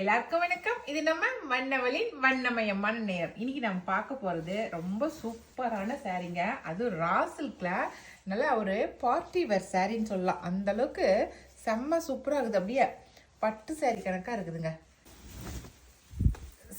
எல்லாருக்கும் வணக்கம். இது நம்ம வண்ணவளின் வண்ணமயமான நேரம். இன்னைக்கு நம்ம பார்க்க போறது ரொம்ப சூப்பரான சாரீங்க. அது ரா சில்க்ல நல்லா ஒரு பார்ட்டி வேர் சாரின்னு சொல்லலாம். அந்த அளவுக்கு செம்ம சூப்பரா இருக்குது. அப்படியே பட்டு சாரி கணக்கா இருக்குதுங்க.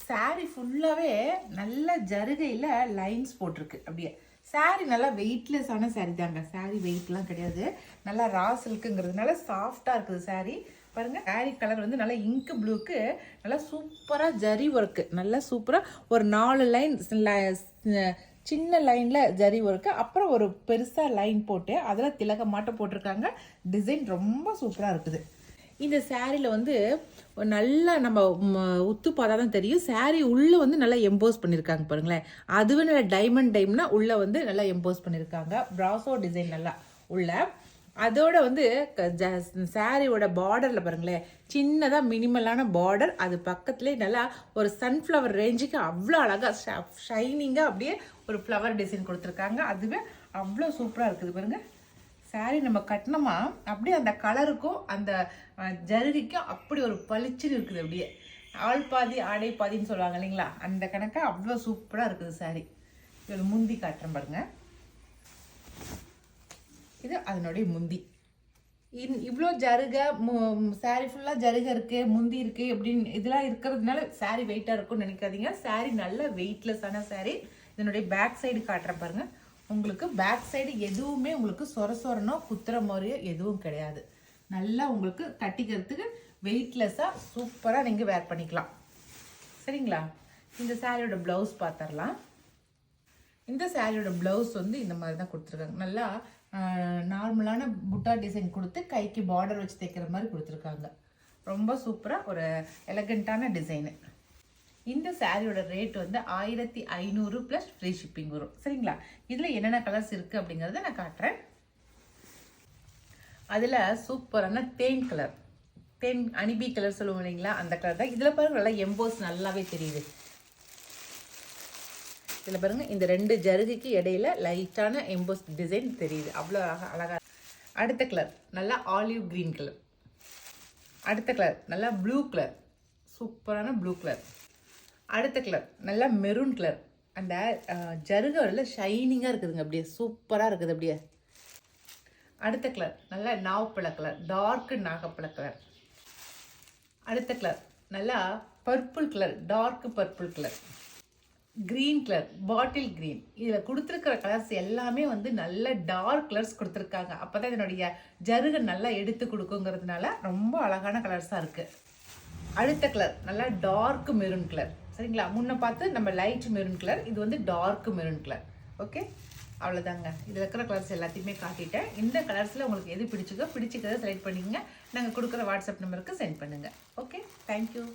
சாரி ஃபுல்லாவே நல்ல ஜருகையில லைன்ஸ் போட்டிருக்கு. அப்படியே சாரி நல்லா வெயிட்லெஸ்ஸான சாரி தாங்க. சாரி வெயிட்லாம் கிடையாது. நல்லா ரா சில்க்குங்கிறதுனால சாஃப்டா இருக்குது சாரி. பாருங்க, சாரி கலர் வந்து நல்லா இங்கு ப்ளூக்கு நல்லா சூப்பரா ஜரி ஒர்க்கு, நல்லா சூப்பரா ஒரு 4 லைன் சின்ன லைன்ல ஜரி ஒர்க்கு, அப்புறம் ஒரு பெருசா லைன் போட்டு அதில் திலகம் மாட்டம் போட்டிருக்காங்க. டிசைன் ரொம்ப சூப்பரா இருக்குது. இந்த சாரியில் வந்து நல்லா நம்ம உத்து பார்த்தா தான் தெரியும். சாரி உள்ளே வந்து நல்லா எம்போஸ் பண்ணியிருக்காங்க பாருங்களேன். அதுவே நல்லா டைமண்ட்னா உள்ளே வந்து நல்லா எம்போஸ் பண்ணியிருக்காங்க. ப்ராசோ டிசைன் நல்லா உள்ள. அதோட வந்து சாரியோட பார்டரில் பாருங்களேன், சின்னதாக மினிமலான பார்டர். அது பக்கத்துலேயே நல்லா ஒரு சன்ஃப்ளவர் ரேஞ்சுக்கு அவ்வளோ அழகாக ஷைனிங்காக அப்படியே ஒரு ஃப்ளவர் டிசைன் கொடுத்துருக்காங்க. அதுவே அவ்வளோ சூப்பராக இருக்குது பாருங்கள். சாரி நம்ம கட்டினோமா அப்படியே அந்த கலருக்கும் அந்த ஜருகிக்கும் அப்படி ஒரு பளிச்சுன்னு இருக்குது. அப்படியே ஆள் பாதி ஆடை பாதின்னு சொல்லுவாங்க இல்லைங்களா, அந்த கணக்காக அவ்வளோ சூப்பராக இருக்குது சாரி. இது முந்தி காட்டுறேன் பாருங்க. இது அதனுடைய முந்தி. இவ்வளோ ஜருகை சாரி ஃபுல்லாக ஜருகை இருக்குது, முந்தி இருக்குது அப்படின்னு இதெல்லாம் இருக்கிறதுனால சாரி வெயிட்டாக இருக்கும்னு நினைக்காதீங்க. சாரி நல்ல வெயிட்லெஸ்ஸான சாரி. இதனுடைய பேக் சைடு காட்டுறேன் பாருங்க. உங்களுக்கு பேக் சைடு எதுவுமே உங்களுக்கு சொரனோ குத்துற மாதிரியோ எதுவும் கிடையாது. நல்லா உங்களுக்கு கட்டிக்கிறதுக்கு வெயிட்லெஸ்ஸாக சூப்பராக நீங்கள் வேர் பண்ணிக்கலாம். சரிங்களா? இந்த சாரியோட ப்ளவுஸ் பார்த்துடலாம். இந்த சாரியோட ப்ளவுஸ் வந்து இந்த மாதிரி தான் கொடுத்துருக்காங்க. நல்லா நார்மலான புட்டா டிசைன் கொடுத்து கைக்கு பார்டர் வச்சு தைக்கிற மாதிரி கொடுத்துருக்காங்க. ரொம்ப சூப்பராக ஒரு எலகண்ட்டான டிசைனு. இந்த சாரியோட ரேட் வந்து 1500 ப்ளஸ் ஃப்ரீ ஷிப்பிங் வரும். சரிங்களா? இதில் என்னென்ன கலர்ஸ் இருக்குது அப்படிங்கிறத நான் காட்டுறேன். அதில் சூப்பரான தேன் கலர், தேன் அனிபி கலர் சொல்லுவோம் இல்லைங்களா, அந்த கலர் தான். இதில் பாருங்கள் நல்லா எம்போஸ் நல்லாவே தெரியுது. இதில் பாருங்கள், இந்த 2 ஜருகிக்கு இடையில லைட்டான எம்போஸ் டிசைன் தெரியுது. அவ்வளோ அழகாக. அடுத்த கலர் நல்லா ஆலிவ் க்ரீன் கலர். அடுத்த கலர் நல்லா ப்ளூ கலர், சூப்பரான ப்ளூ கலர். அடுத்த கலர் நல்லா மெரூன் கலர். அந்த ஜருகை ஷைனிங்காக இருக்குதுங்க, அப்படியே சூப்பராக இருக்குது அப்படியே. அடுத்த கலர் நல்லா நாவப்பழ கலர், டார்க்கு நாகப்பழ கலர். அடுத்த கலர் நல்லா purple colour, dark purple colour. Green colour, bottle green. இதில் கொடுத்துருக்கிற கலர்ஸ் எல்லாமே வந்து நல்ல டார்க் கலர்ஸ் கொடுத்துருக்காங்க. அப்போ தான் இதனுடைய ஜருகை நல்லா எடுத்து கொடுக்குங்கிறதுனால ரொம்ப அழகான கலர்ஸாக இருக்குது. அடுத்த கலர் நல்லா டார்க் மெரூன் கலர். சரிங்களா? முன்ன பார்த்து நம்ம லைட் மெரூன் கலர், இது வந்து டார்க் மெரூன் கலர். ஓகே, அவ்வளோதாங்க. இதில் இருக்கிற கலர்ஸ் எல்லாத்தையுமே காட்டிட்டேன். இந்த கலர்ஸில் உங்களுக்கு எது பிடிச்சிக்கிறத செலக்ட் பண்ணிக்கங்க. நாங்கள் கொடுக்குற வாட்ஸ்அப் நம்பருக்கு சென்ட் பண்ணுங்கள். Okay, thank you.